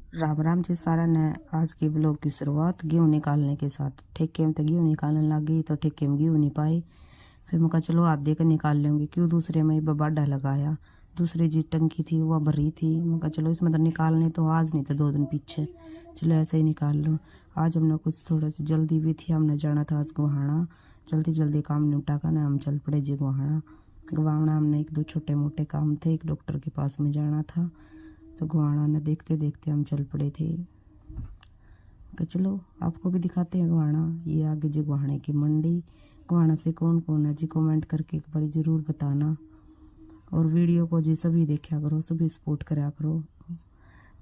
राम राम जी सारा ने। आज के ब्लॉग की शुरुआत गेहूँ निकालने के साथ। ठेके में तो गेहूँ निकालने लग गई तो ठेके में गेहूँ नहीं पाई। फिर मैं कहा चलो आधे का निकाल लेंगे, क्यों दूसरे में बाडा लगाया। दूसरी जी टंकी थी वह भरी थी, मैं कहा चलो इसमें तो निकालने तो आज नहीं तो 2 दिन पीछे, चलो ऐसे ही निकाल लो। आज हमने कुछ थोड़ा सी जल्दी भी थी, हमने जाना था आज गुहाना। जल्दी जल्दी काम निपटा कर ना हम चल पड़े जी गुहाना। गुहाना हमने 1-2 छोटे मोटे काम थे, एक डॉक्टर के पास में जाना था, तो गुहाना ने देखते देखते हम चल पड़े थे कि चलो आपको भी दिखाते हैं गुहाना। ये आगे जी गुहाने की मंडी। गुहाना से कौन कौन है जी कमेंट करके एक बार ज़रूर बताना, और वीडियो को जी सभी देखा करो, सभी सपोर्ट करा करो।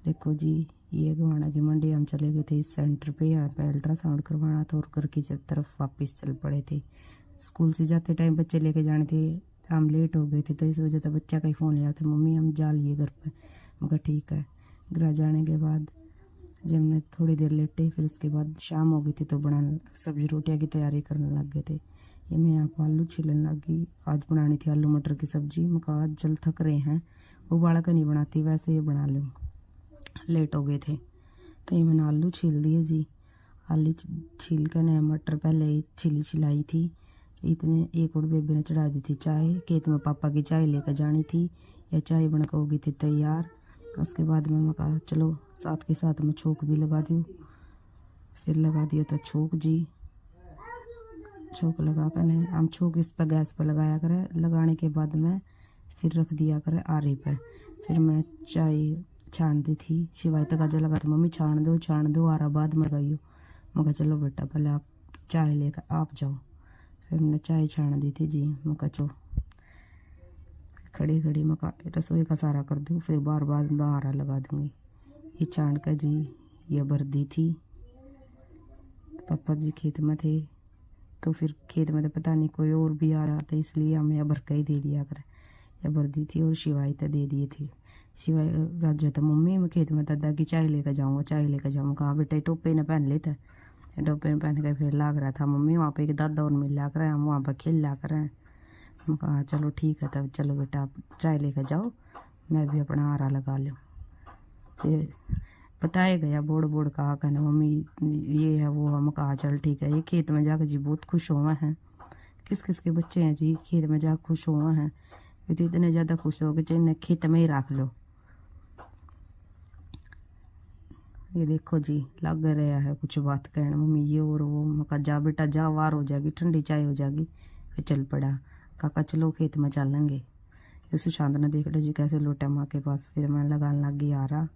देखो जी ये गुहाना की मंडी। हम चले गए थे इस सेंटर पे, यहाँ पे अल्ट्रासाउंड करवाना था और घर की तरफ वापस चल पड़े थे। स्कूल से जाते टाइम बच्चे लेके जाने थे, हम लेट हो गए थे तो इस वजह से बच्चा का ही फ़ोन लिया था, मम्मी हम जा लिए घर पे। मगर ठीक है। घर जाने के बाद जब हमने थोड़ी देर लेटे, फिर उसके बाद शाम हो गई थी तो बना सब्जी रोटियां की तैयारी करने लग गए थे। ये मैं यहाँ पर आलू छीलने लग गई। आज बनानी थी आलू मटर की सब्जी। मैं कहा आज जल थक रहे हैं, उबाला का नहीं बनाती, वैसे ये बना लूँ। लेट हो गए थे तो ये मैंने आलू छील दिए जी। आलू छील कर न मटर पहले ही छिलाई थी। इतने एक और बेबी ने चढ़ा दी थी चाय। खेत में पापा की चाय लेकर जानी थी, या चाय बनकर हो गई थी तैयार। उसके बाद में मैं कहा चलो साथ के साथ में छोंक भी लगा दूँ। फिर लगा दिया था छोंक जी। छोंक लगा कर न हम छोंक इस पर गैस पर लगाया करें। लगाने के बाद में फिर रख दिया करें आरे पे। फिर मैं चाय छान दी थी। शिवाय तक आजा लगा था, मम्मी छान दो आरा बाद में लगाइयो। मैं कहा चलो बेटा पहले आप चाय लेकर आप जाओ। फिर मैंने चाय छान दी थी जी। मैं कहा चलो खड़ी खड़ी मैं रसोई का सारा कर दूँ, फिर बार बार बाहर लगा दूँगी। ये छान कर जी ये भर दी थी। पापा जी खेत में थे तो फिर खेत में तो पता नहीं कोई और भी आ रहा था, इसलिए हमें भर का ही दे दिया कर। या भर दी थी और शिवाई तो दे दिए थे। शिवाई राजा था मम्मी मैं खेत में दादा की चाय लेकर जाऊँगा, चाय लेकर जाऊँगा। कहा बेटा टोपे ने पहन लेता है। टोपे में पहन कर फिर लाग रहा था मम्मी वहाँ पे एक दादा और मिल ला कर हम वहाँ पर खेल ला कर। मैं कहा चलो ठीक है तब चलो बेटा आप चाय लेकर जाओ, मैं भी अपना आरा लगा लूँ। फिर बताया गया बोड़ बोड़ कहा कहना मम्मी ये है वो है। मैं कहा चल ठीक है। ये खेत में जाकर जी बहुत खुश हुए हैं। किस किस के बच्चे हैं जी खेत में जाकर खुश हुए हैं, तो इतने ज़्यादा खुश हो गए चाहे खेत में ही रख लो। ये देखो जी लग रहा है कुछ बात कहना मम्मी ये और वो। मैं कहा जा बेटा जा, वार हो जाएगी, ठंडी चाय हो जाएगी। फिर चल पड़ा। काका चलो खेत में चलेंगे। ये सुशांत ने देख लो जी कैसे लोटा माँ के पास। फिर मैं लगाने लग गई आ रहा।